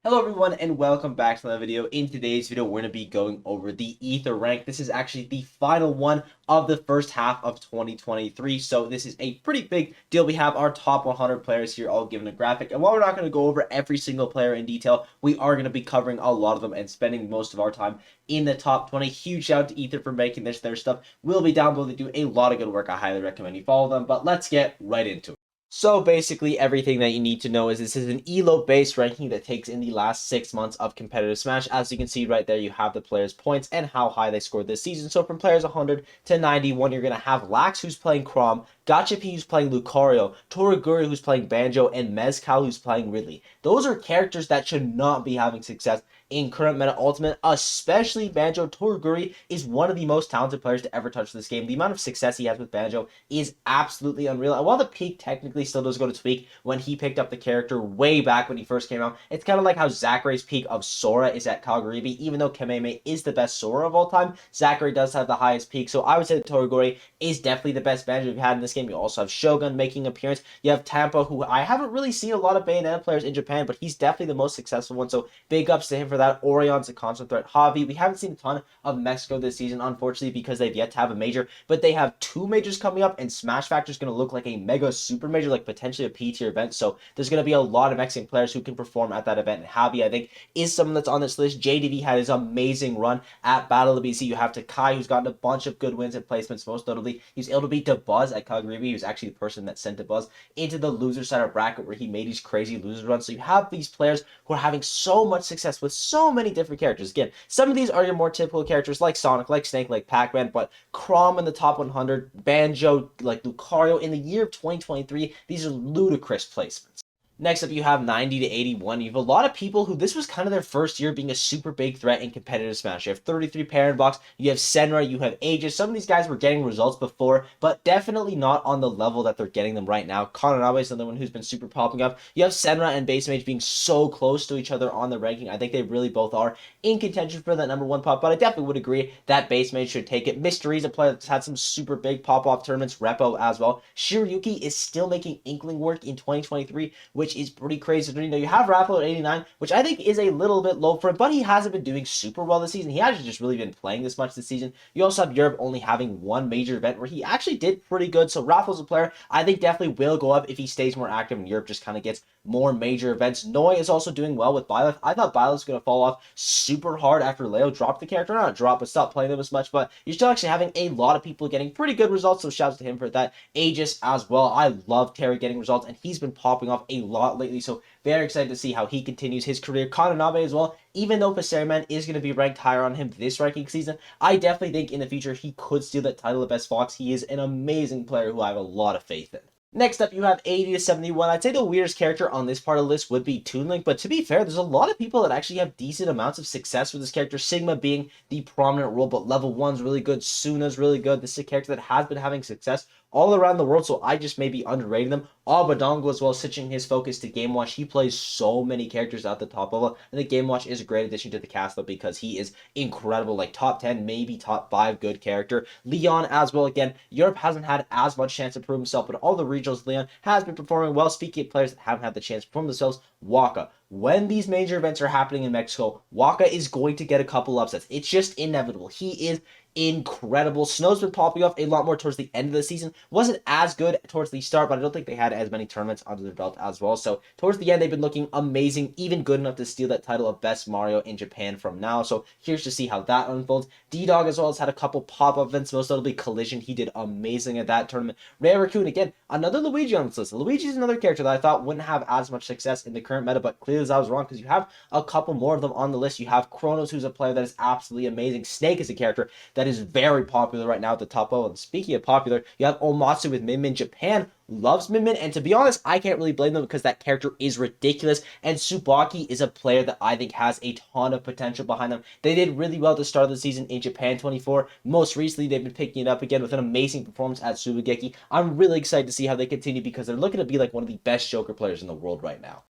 Hello everyone and welcome back to another video. In today's video, we're going to be going over the Ether rank. This is actually the final one of the first half of 2023. So this is a pretty big deal. We have our top 100 players here all given a graphic. And while we're not going to go over every single player in detail, we are going to be covering a lot of them and spending most of our time in the top 20. Huge shout out to Ether for making their stuff. Will be down below. They do a lot of good work. I highly recommend you follow them. But let's get right into it. So basically everything that you need to know is this is an ELO based ranking that takes in the last 6 months of competitive Smash. As you can see right there, you have the players' points and how high they scored this season. So from players 100 to 91, you're going to have Lax, who's playing Chrom, Gachapy, who's playing Lucario, Toraguri, who's playing Banjo, and Mezcal, who's playing Ridley. Those are characters that should not be having success in current meta ultimate, especially Banjo. Toraguri is one of the most talented players to ever touch this game. The amount of success he has with Banjo is absolutely unreal. And while the peak technically still does go to tweak when he picked up the character way back when he first came out, it's kind of like how Zachary's peak of Sora is at Kaguribi. Even though Kameme is the best Sora of all time, Zachary does have the highest peak. So I would say that Toraguri is definitely the best Banjo we've had in this game. You also have Shogun making an appearance. You have Tampa, who I haven't really seen a lot of Bayonetta players in Japan, but he's definitely the most successful one. So big ups to him for that. Orion's a constant threat. Javi, we haven't seen a ton of Mexico this season, unfortunately, because they've yet to have a major, but they have 2 majors coming up, and Smash Factor is going to look like a mega super major, like potentially a P-tier event. So there's going to be a lot of Mexican players who can perform at that event. And Javi, I think, is someone that's on this list. JDV had his amazing run at Battle of the BC. You have Takai, who's gotten a bunch of good wins and placements. Most notably, he was able to beat DeBuzz at Kaguribi. He was actually the person that sent DeBuzz into the loser side of bracket where he made these crazy loser runs. So you have these players who are having so much success with so many different characters. Again, some of these are your more typical characters like Sonic, like Snake, like Pac-Man, but Chrom in the top 100, Banjo, like Lucario in the year of 2023, these are ludicrous placements. Next up, you have 90 to 81. You have a lot of people who this was kind of their first year being a super big threat in competitive Smash. You have 33 Parent Box, you have Senra, you have Aegis. Some of these guys were getting results before, but definitely not on the level that they're getting them right now. Kananabe is another one who's been super popping up. You have Senra and Base Mage being so close to each other on the ranking. I think they really both are in contention for that #1 pop, but I definitely would agree that Base Mage should take it. Mystery's a player that's had some super big pop-off tournaments, Repo as well. Shiryuki is still making Inkling work in 2023, which is pretty crazy. You know, you have Raffle at 89, which I think is a little bit low for him, but he hasn't been doing super well this season. He hasn't just really been playing this much this season. You also have Europe only having 1 major event where he actually did pretty good. So Raffle's a player I think definitely will go up if he stays more active and Europe just kind of gets more major events. Noi is also doing well with Byleth. I thought Byleth was going to fall off super hard after Leo dropped the character. Not drop, but stopped playing them as much. But you're still actually having a lot of people getting pretty good results. So shouts to him for that. Aegis as well. I love Terry getting results, and he's been popping off a lot lately. So very excited to see how he continues his career. Kananabe as well. Even though Passerman is going to be ranked higher on him this ranking season, I definitely think in the future he could steal that title of Best Fox. He is an amazing player who I have a lot of faith in. Next up, you have 80 to 71. I'd say the weirdest character on this part of the list would be Toon Link, but to be fair, there's a lot of people that actually have decent amounts of success with this character. Sigma being the prominent role, but level 1's really good. Suna's really good. This is a character that has been having success all around the world, so I just may be underrating them. Abadongo as well, switching his focus to Game Watch. He plays so many characters at the top level. I think Game Watch is a great addition to the cast, though, because he is incredible. Like top 10, maybe top 5 good character. Leon as well. Again, Europe hasn't had as much chance to prove himself, but all the regionals, Leon has been performing well. Speaking of players that haven't had the chance to perform themselves, Waka. When these major events are happening in Mexico, Waka is going to get a couple upsets. It's just inevitable. He is incredible. Snow's been popping off a lot more towards the end of the season. Wasn't as good towards the start, but I don't think they had as many tournaments under their belt as well. So towards the end, they've been looking amazing, even good enough to steal that title of Best Mario in Japan from now. So here's to see how that unfolds. D-Dog as well has had a couple pop-up events, most notably Collision. He did amazing at that tournament. Ray Raccoon, again, another Luigi on this list. Luigi's another character that I thought wouldn't have as much success in the current meta, but clearly I was wrong because you have a couple more of them on the list. You have Kronos, who's a player that is absolutely amazing. Snake is a character that is very popular right now at the top level. And speaking of popular, you have Omatsu with Min Min. Japan loves Min Min, and to be honest, I can't really blame them because that character is ridiculous. And Tsubaki is a player that I think has a ton of potential behind them. They did really well at the start of the season in Japan 24. Most recently, they've been picking it up again with an amazing performance at Subageki. I'm really excited to see how they continue because they're looking to be like one of the best Joker players in the world right now.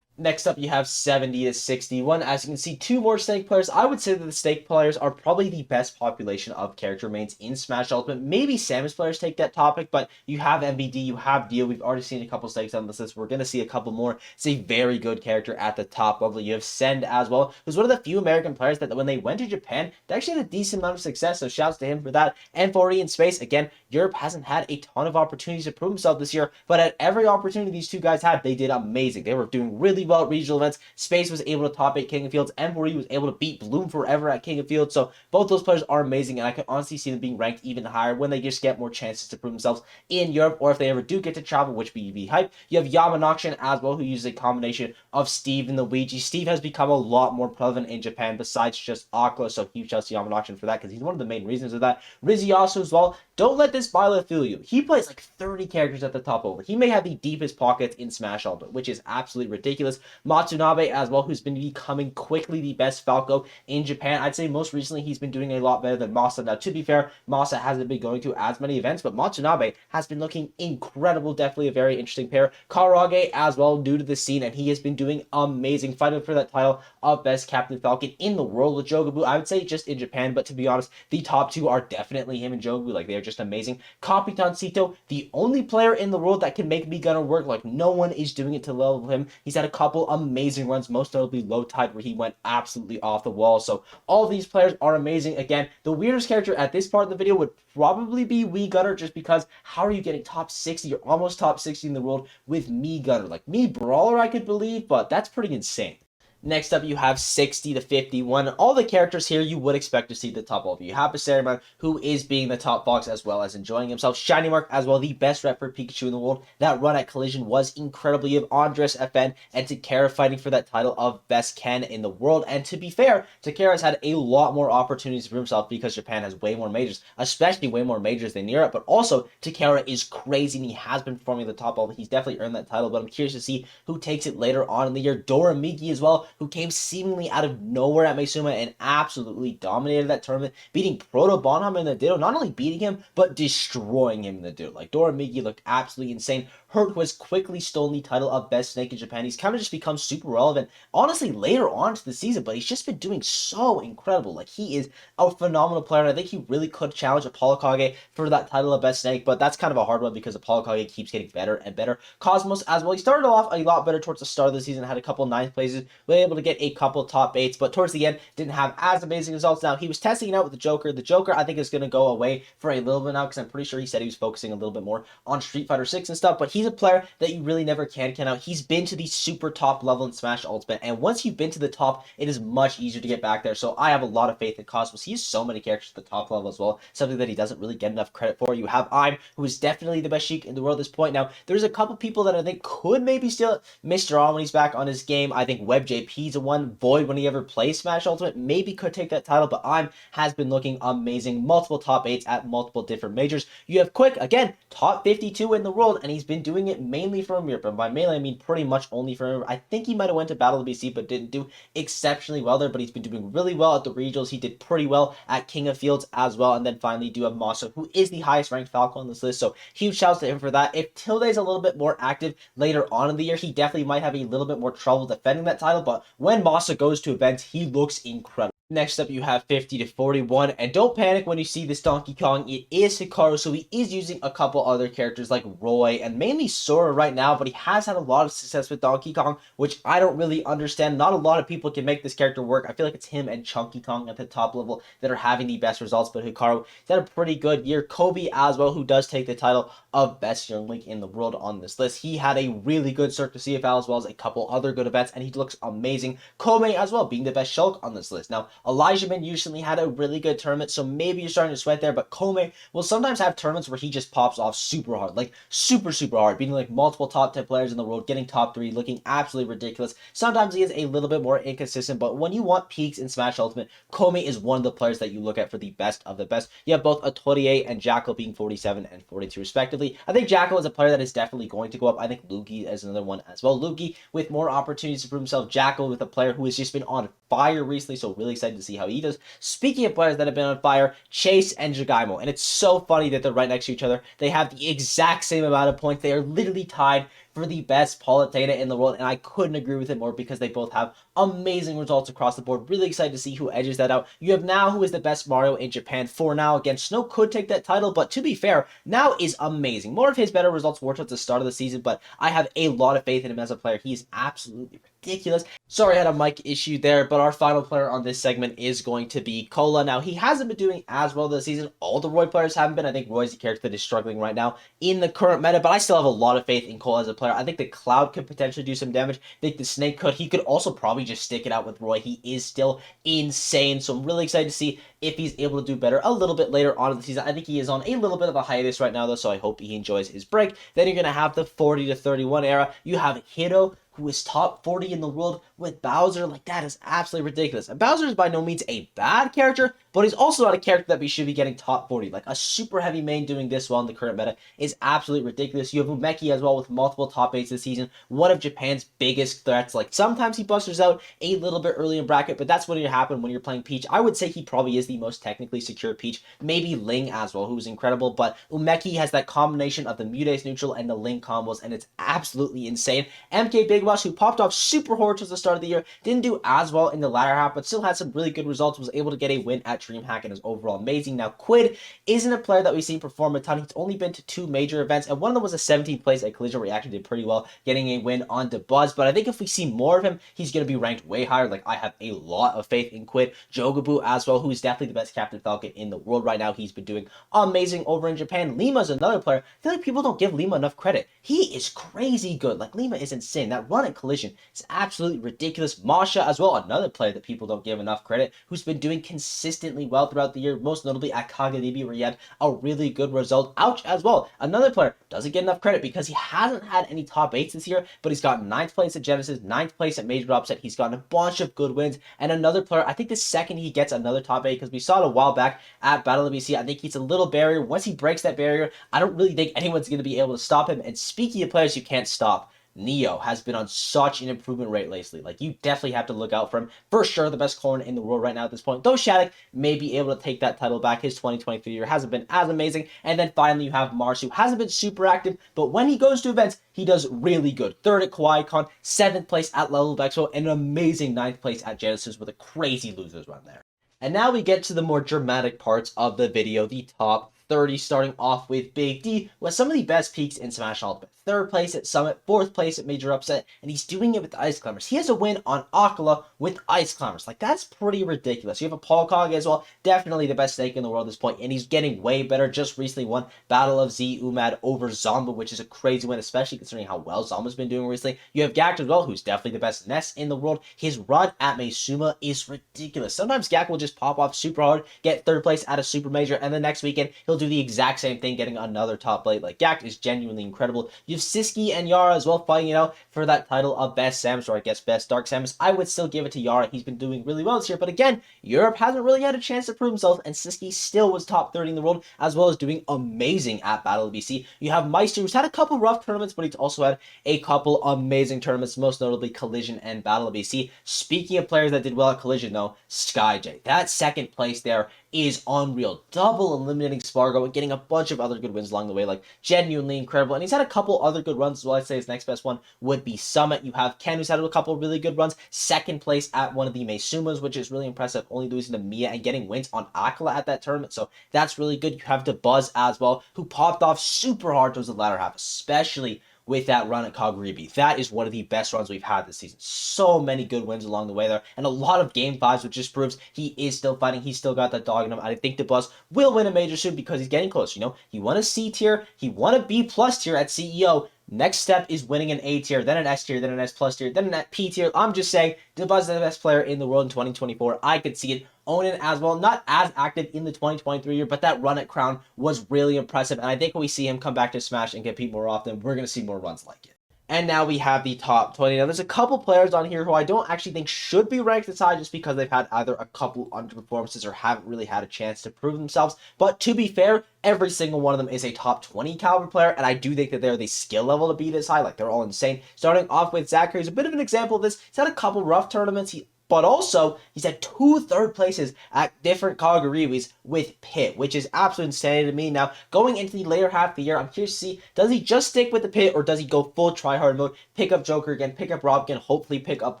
Next up, you have 70 to 61. As you can see, two more Snake players. I would say that the Snake players are probably the best population of character mains in Smash Ultimate. Maybe Samus players take that topic, but you have MBD, you have Dio. We've already seen a couple Snakes on this list. We're going to see a couple more. It's a very good character at the top level. You have Send as well, who's one of the few American players that when they went to Japan, they actually had a decent amount of success, so shouts to him for that. And 40 in space. Again, Europe hasn't had a ton of opportunities to prove himself this year, but at every opportunity these two guys had, they did amazing. They were doing really well at regional events. Space was able to top 8 King of Fields. M40 was able to beat Bloom Forever at King of Fields. So both those players are amazing, and I can honestly see them being ranked even higher when they just get more chances to prove themselves in Europe, or if they ever do get to travel, which would be hype. You have Yamanakshin as well, who uses a combination of Steve and Luigi. Steve has become a lot more prevalent in Japan besides just Aqua, so huge shouts to Yamanakshin for that, because he's one of the main reasons of that. Rizzy also as well. Don't let this Bila fool you. He plays like 30 characters at the top level. He may have the deepest pockets in Smash Ultimate, which is absolutely ridiculous. Matsunabe as well, who's been becoming quickly the best Falco in Japan. I'd say most recently he's been doing a lot better than Masa. Now, to be fair, Masa hasn't been going to as many events, but Matsunabe has been looking incredible. Definitely a very interesting pair. Karage as well, new to the scene, and he has been doing amazing, fighting for that title of best Captain Falcon in the world with Jogabu. I would say just in Japan, but to be honest, the top two are definitely him and Jogabu. Like, they're just amazing. Kapitan Sito, the only player in the world that can make Mii Gunner work. Like, no one is doing it to the level of him. He's had a couple amazing runs, most notably Low Tide, where he went absolutely off the wall. So all these players are amazing. Again, the weirdest character at this part of the video would probably be Mii Gunner, just because how are you getting top 60 or almost top 60 in the world with Mii Gunner? Like, Mii Brawler I could believe, but that's pretty insane. Next up, you have 60 to 51. All the characters here you would expect to see the top level. You have Viserion, who is being the top box as well as enjoying himself. Shiny Mark as well, the best rep for Pikachu in the world. That run at Collision was incredible. You have Andres FN and Takara fighting for that title of best Ken in the world. And to be fair, Takara has had a lot more opportunities for himself because Japan has way more majors, especially way more majors than Europe. But also, Takara is crazy and he has been performing at the top level. He's definitely earned that title, but I'm curious to see who takes it later on in the year. Dora Miki as well, who came seemingly out of nowhere at Maizuma and absolutely dominated that tournament, beating Proto Bonham in the Ditto, not only beating him, but destroying him in the Ditto. Like, Dora Miki looked absolutely insane. Hurt, who has quickly stolen the title of Best Snake in Japan. He's kind of just become super relevant, honestly, later on to the season, but he's just been doing so incredible. Like, he is a phenomenal player, and I think he really could challenge Apollo Kage for that title of Best Snake, but that's kind of a hard one because Apollo Kage keeps getting better and better. Cosmos as well, he started off a lot better towards the start of the season, had a couple ninth places, was able to get a couple top 8s, but towards the end, didn't have as amazing results. Now, he was testing it out with the Joker. The Joker, I think, is going to go away for a little bit now, because I'm pretty sure he said he was focusing a little bit more on Street Fighter 6 and stuff, but he's a player that you really never can count out. He's been to the super top level in Smash Ultimate, and once you've been to the top, it is much easier to get back there, so I have a lot of faith in Cosmos. He has so many characters at the top level as well, something that he doesn't really get enough credit for. You have I'm, who is definitely the best Sheik in the world at this point. Now, there's a couple people that I think could maybe still Mr. On when he's back on his game. I think WebJP's a one. Void, when he ever plays Smash Ultimate, maybe could take that title, but I'm has been looking amazing. Multiple top 8s at multiple different majors. You have Quick, again, top 52 in the world, and he's been doing it mainly from Europe. And by mainly, I mean pretty much only from Europe. I think he might have went to Battle of BC, but didn't do exceptionally well there, but he's been doing really well at the regionals. He did pretty well at King of Fields as well. And then finally, do have Masa, who is the highest ranked Falcon on this list, so huge shouts to him for that. If Tilde's a little bit more active later on in the year, he definitely might have a little bit more trouble defending that title, but when Masa goes to events, he looks incredible. Next up, you have 50 to 41, and don't panic when you see this Donkey Kong. It is Hikaru, so he is using a couple other characters like Roy and mainly Sora right now, but he has had a lot of success with Donkey Kong, which I don't really understand. Not a lot of people can make this character work. I feel like it's him and Chunky Kong at the top level that are having the best results, but Hikaru, he's had a pretty good year. Kobe as well, who does take the title of Best Young Link in the world on this list. He had a really good Cirque du CFL as well as a couple other good events, and he looks amazing. Kome as well, being the best Shulk on this list. Now, Elijah Min recently had a really good tournament, so maybe you're starting to sweat there, but Kome will sometimes have tournaments where he just pops off super hard, like super hard, beating like multiple top 10 players in the world, getting top 3, looking absolutely ridiculous. Sometimes he is a little bit more inconsistent, but when you want peaks in Smash Ultimate, Kome is one of the players that you look at for the best of the best. You have both Atorie and Jackal being 47 and 42 respectively. I think Jackal is a player that is definitely going to go up. I think Lugi is another one as well. Lugi with more opportunities to prove himself. Jackal with a player who has just been on fire recently, so really excited to see how he does. Speaking of players that have been on fire, Chase and Jagaimo, and it's so funny that they're right next to each other. They have the exact same amount of points. They are literally tied for the best Palutena in the world, and I couldn't agree with it more because they both have amazing results across the board. Really excited to see who edges that out. You have Now, who is the best Mario in Japan for now. Again, Snow could take that title, but to be fair, Now is amazing. More of his better results were towards the start of the season, but I have a lot of faith in him as a player. He's absolutely ridiculous. Sorry, I had a mic issue there, but our final player on this segment is going to be Cola. Now, he hasn't been doing as well this season. All the Roy players haven't been. I think Roy's the character that is struggling right now in the current meta, but I still have a lot of faith in Cola as a player. I think the Cloud could potentially do some damage. I think the Snake could. He could also probably just stick it out with Roy. He is still insane, so I'm really excited to see if he's able to do better a little bit later on in the season. I think he is on a little bit of a hiatus right now, though, so I hope he enjoys his break. Then you're going to have the 40 to 31 era. You have Hito, who is top 40 in the world with Bowser. Like, that is absolutely ridiculous. And Bowser is by no means a bad character, but he's also not a character that we should be getting top 40. Like, a super heavy main doing this well in the current meta is absolutely ridiculous. You have Umeki as well with multiple top 8s this season. One of Japan's biggest threats. Like, sometimes he busters out a little bit early in bracket, but that's when it happens when you're playing Peach. I would say he probably is the most technically secure Peach. Maybe Ling as well, who's incredible, but Umeki has that combination of the Mutes neutral and the Ling combos, and it's absolutely insane. MK Big Boss, who popped off super hard towards the start of the year, didn't do as well in the latter half, but still had some really good results, was able to get a win at DreamHack and is overall amazing. Now, Quid isn't a player that we've seen perform a ton. He's only been to 2 major events, and one of them was a 17th place at Collision, where he actually did pretty well, getting a win on Buzz. But I think if we see more of him, he's going to be ranked way higher. Like, I have a lot of faith in Quid. Jogabu as well, who is definitely the best Captain Falcon in the world right now. He's been doing amazing over in Japan. Lima's another player. I feel like people don't give Lima enough credit. He is crazy good. Like, Lima is insane. That run at Collision is absolutely ridiculous. Masha as well, another player that people don't give enough credit, who's been doing consistently well throughout the year, most notably at Kagadibi, where he had a really good result. Ouch as well, another player doesn't get enough credit because he hasn't had any top 8s this year, but he's got 9th place at Genesis, 9th place at Major Upset. He's gotten a bunch of good wins, and another player, I think the second he gets another top 8, because we saw it a while back at Battle of BC, I think he's a little barrier. Once he breaks that barrier, I don't really think anyone's going to be able to stop him. And speaking of players you can't stop, Neo has been on such an improvement rate lately. Like, you definitely have to look out for him. For sure, the best corner in the world right now at this point. Though Shattuck may be able to take that title back. His 2023 year hasn't been as amazing. And then finally, you have Mars, who hasn't been super active, but when he goes to events, he does really good. 3rd at KawaiiCon, 7th place at Level of Expo, and an amazing 9th place at Genesis with a crazy losers run there. And now we get to the more dramatic parts of the video, the top 30, starting off with Big D, with some of the best peaks in Smash Ultimate. 3rd place at Summit, 4th place at Major Upset, and he's doing it with Ice Climbers. He has a win on Akala with Ice Climbers. Like, that's pretty ridiculous. You have a Paul Cog as well, definitely the best snake in the world at this point, and he's getting way better. Just recently won Battle of Z Umad over Zomba, which is a crazy win, especially considering how well Zomba's been doing recently. You have Gak as well, who's definitely the best Ness in the world. His run at Meisuma is ridiculous. Sometimes Gak will just pop off super hard, get 3rd place at a Super Major, and the next weekend he'll do the exact same thing, getting another top 8. Like, Gak is genuinely incredible. You have Siski and Yara as well fighting it out for that title of best Samus, or I guess best Dark Samus. I would still give it to Yara. He's been doing really well this year, but again, Europe hasn't really had a chance to prove himself, and Siski still was top 30 in the world, as well as doing amazing at Battle of BC. You have Meister, who's had a couple rough tournaments, but he's also had a couple amazing tournaments, most notably Collision and Battle of BC. Speaking of players that did well at Collision, though, SkyJ, that 2nd place there is unreal. Double eliminating Spargo and getting a bunch of other good wins along the way. Like, genuinely incredible. And he's had a couple other good runs as well. I'd say his next best one would be Summit. You have Ken, who's had a couple really good runs. 2nd place at one of the Meisumas, which is really impressive, only losing to Mia and getting wins on Akala at that tournament. So that's really good. You have Buzz as well, who popped off super hard towards the latter half, especially with that run at Kaguribi. That is one of the best runs we've had this season. So many good wins along the way there, and a lot of game 5s, which just proves he is still fighting. He's still got that dog in him. I think the Buzz will win a major soon because he's getting close. You know, he won a C tier, he won a B plus tier at CEO. Next step is winning an A tier, then an S tier, then an S plus tier, then an P tier. I'm just saying, Debuzz is the best player in the world in 2024. I could see it. Onan as well, not as active in the 2023 year, but that run at Crown was really impressive. And I think when we see him come back to Smash and compete more often, we're going to see more runs like it. And now we have the top 20. Now, there's a couple players on here who I don't actually think should be ranked this high just because they've had either a couple underperformances or haven't really had a chance to prove themselves. But to be fair, every single one of them is a top 20 caliber player, and I do think that they're the skill level to be this high. Like, they're all insane. Starting off with Zachary, who's a bit of an example of this. He's had a couple rough tournaments. He But also, he's had 2 third places at different Kaguriwis with Pit, which is absolute insanity to me. Now, going into the later half of the year, I'm curious to see, does he just stick with the Pit, or does he go full tryhard mode, pick up Joker again, pick up Rob again, hopefully pick up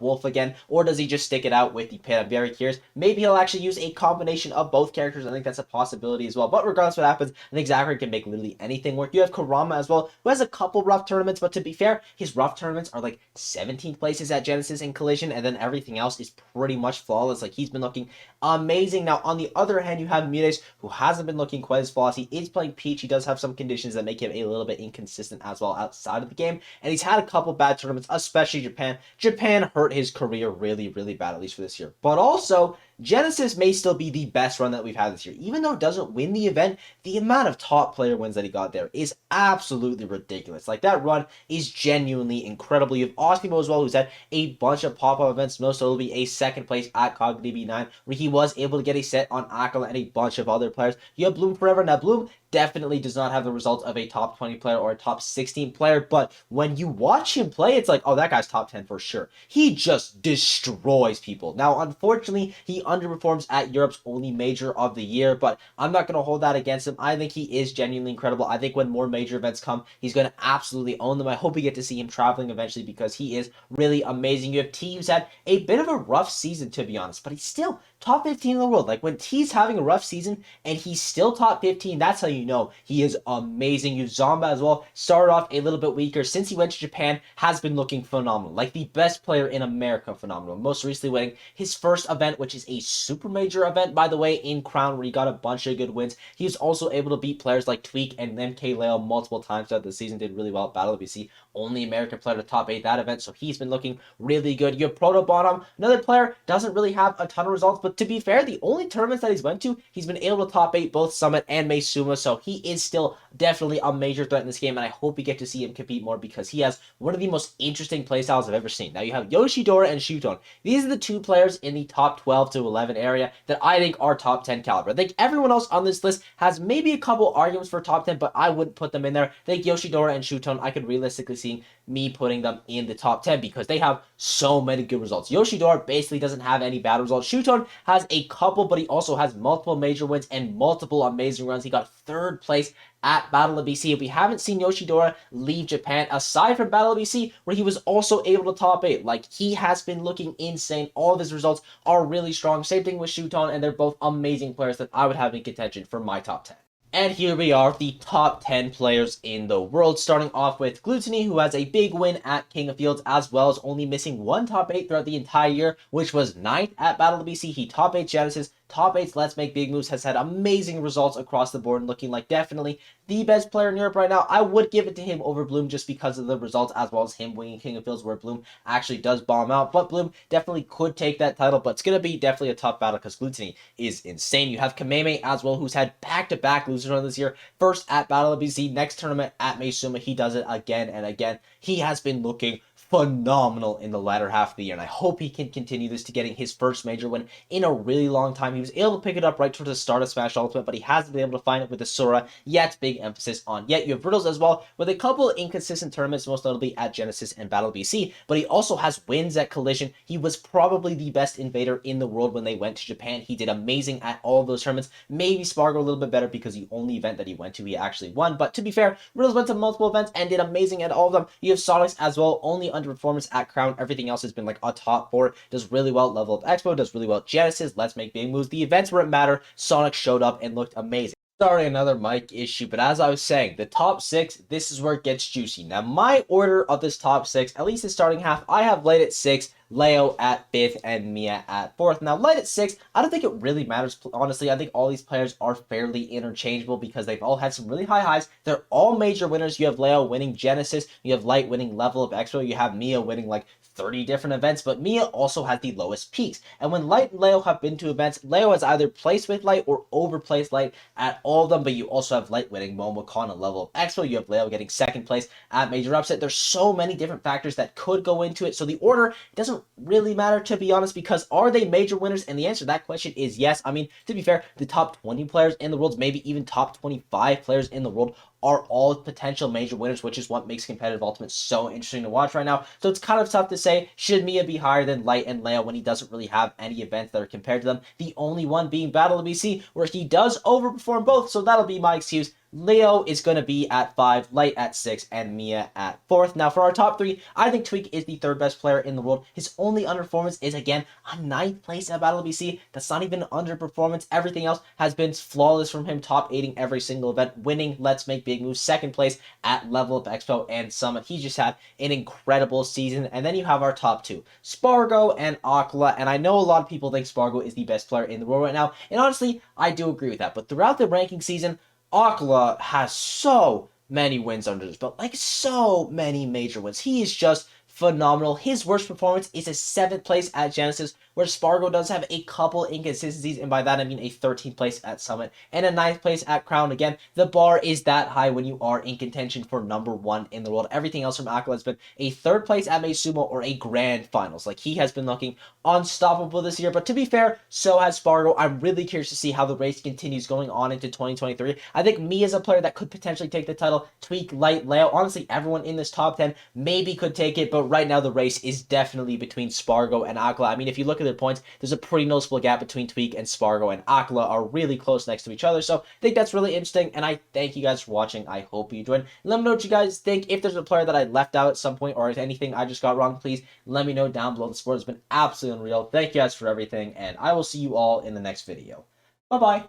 Wolf again, or does he just stick it out with the Pit? I'm very curious. Maybe he'll actually use a combination of both characters. I think that's a possibility as well. But regardless of what happens, I think Zachary can make literally anything work. You have Kurama as well, who has a couple rough tournaments, but to be fair, his rough tournaments are like 17th places at Genesis and Collision, and then everything else is pretty much flawless. Like, he's been looking amazing. Now, on the other hand, you have Mutes, who hasn't been looking quite as flawless. He is playing Peach. He does have some conditions that make him a little bit inconsistent as well outside of the game, and he's had a couple bad tournaments, especially Japan. Japan hurt his career really, really bad, at least for this year. But also, Genesis may still be the best run that we've had this year. Even though it doesn't win the event, the amount of top player wins that he got there is absolutely ridiculous. Like, that run is genuinely incredible. You have Ostimo as well, who's had a bunch of pop-up events, most notably a second place at COG DB9, where he was able to get a set on Akala and a bunch of other players. You have Bloom Forever. Now, Bloom definitely does not have the results of a top 20 player or a top 16 player, but when you watch him play, it's like, oh, that guy's top 10 for sure. He just destroys people. Now, unfortunately, he underperforms at Europe's only major of the year, but I'm not going to hold that against him. I think he is genuinely incredible. I think when more major events come, he's going to absolutely own them. I hope we get to see him traveling eventually, because he is really amazing. You have T, who's had a bit of a rough season, to be honest, but he's still top 15 in the world. Like, when T's having a rough season and he's still top 15, that's how you know he is amazing. You Zomba as well, started off a little bit weaker. Since he went to Japan, has been looking phenomenal. Like, the best player in America, phenomenal. Most recently winning his first event, which is a super major event, by the way, in Crown, where he got a bunch of good wins. He was also able to beat players like Tweak and MK Leo multiple times throughout the season. Did really well at Battle BC. Only American player to top 8 that event, so he's been looking really good. You have Proto Bottom, another player, doesn't really have a ton of results, but to be fair, the only tournaments that he's went to, he's been able to top 8 both Summit and Meisuma, so he is still definitely a major threat in this game, and I hope we get to see him compete more, because he has one of the most interesting playstyles I've ever seen. Now, you have Yoshidora and Shuton. These are the 2 players in the top 12 to 11 area that I think are top 10 caliber. I think everyone else on this list has maybe a couple arguments for top 10, but I wouldn't put them in there. I think Yoshidora and Shuton, I could realistically see me putting them in the top 10, because they have so many good results. Yoshidora basically doesn't have any bad results. Shuton has a couple, but he also has multiple major wins and multiple amazing runs. He got 3rd place at Battle of BC. We haven't seen Yoshidora leave Japan, aside from Battle of BC, where he was also able to top 8. Like, he has been looking insane. All of his results are really strong. Same thing with Shuton, and they're both amazing players that I would have in contention for my top 10. And here we are, the top 10 players in the world, starting off with Gluttony, who has a big win at King of Fields, as well as only missing 1 top 8 throughout the entire year, which was 9th at Battle of BC. He top 8 Genesis, top 8's Let's Make Big Moves, has had amazing results across the board, and looking like definitely the best player in Europe right now. I would give it to him over Bloom just because of the results, as well as him winning King of Fields, where Bloom actually does bomb out. But Bloom definitely could take that title, but it's going to be definitely a tough battle, because Gluttony is insane. You have Kameme as well, who's had back-to-back losers run this year. First at Battle of BC, next tournament at Meisuma, he does it again and again. He has been looking phenomenal in the latter half of the year, and I hope he can continue this to getting his first major win in a really long time. He was able to pick it up right towards the start of Smash Ultimate, but he hasn't been able to find it with the Sora yet. Big emphasis on yet. You have Riddles as well, with a couple of inconsistent tournaments, most notably at Genesis and Battle BC, but he also has wins at Collision. He was probably the best invader in the world when they went to Japan. He did amazing at all of those tournaments. Maybe Spargo a little bit better, because the only event that he went to, he actually won. But to be fair, Riddles went to multiple events and did amazing at all of them. You have Sonics as well, only underperformance at Crown. Everything else has been like a top 4. Does really well at Level Up Expo, does really well at Genesis, Let's Make Big Moves. The events where it mattered, Sonic showed up and looked amazing. Sorry, another mic issue, but as I was saying, the top 6, this is where it gets juicy. Now, my order of this top 6, at least the starting half, I have Light at 6, Leo at 5th, and Mia at 4th. Now, Light at 6, I don't think it really matters, honestly. I think all these players are fairly interchangeable, because they've all had some really high highs. They're all major winners. You have Leo winning Genesis, you have Light winning Level Up Expo, you have Mia winning like 30 different events, but Mia also has the lowest peaks. And when Light and Leo have been to events, Leo has either placed with Light or overplaced Light at all of them, but you also have Light winning MomoCon and Level Up Expo. You have Leo getting 2nd place at Major Upset. There's so many different factors that could go into it, so the order doesn't really matter, to be honest, because are they major winners? And the answer to that question is yes. I mean, to be fair, the top 20 players in the world, maybe even top 25 players in the world, are all potential major winners, which is what makes competitive ultimate so interesting to watch right now. So it's kind of tough to say, should Mia be higher than Light and Leo when he doesn't really have any events that are compared to them? The only one being Battle of BC, where he does overperform both, so that'll be my excuse. Leo is going to be at 5, Light at 6, and Mia at 4th. Now, for our top 3, I think Tweak is the 3rd best player in the world. His only underperformance is, again, a 9th place at Battle of BC. That's not even underperformance. Everything else has been flawless from him, top 8ing every single event, winning Let's Make Big Moves, 2nd place at Level Up Expo and Summit. He just had an incredible season. And then you have our top 2, Spargo and Aquila. And I know a lot of people think Spargo is the best player in the world right now. And honestly, I do agree with that. But throughout the ranking season, Aquila has so many wins under his belt, like so many major wins. He is just phenomenal. His worst performance is a 7th place at Genesis, where Spargo does have a couple inconsistencies, and by that I mean a 13th place at Summit and a 9th place at Crown. Again, the bar is that high when you are in contention for number 1 in the world. Everything else from Aquila has been a 3rd place at Sumo or a grand finals. Like, he has been looking unstoppable this year, but to be fair, so has Spargo. I'm really curious to see how the race continues going on into 2023. I think me as a player that could potentially take the title, Tweak, Light, Leo, honestly, everyone in this top 10 maybe could take it, but right now the race is definitely between Spargo and Aquila. I mean, if you look at their points, there's a pretty noticeable gap between Tweak and Spargo, and Aquila are really close next to each other, so I think that's really interesting, and I thank you guys for watching. I hope you enjoyed. Let me know what you guys think. If there's a player that I left out at some point, or if anything I just got wrong, please let me know down below. The sport has been absolutely unreal. Thank you guys for everything, and I will see you all in the next video. Bye-bye.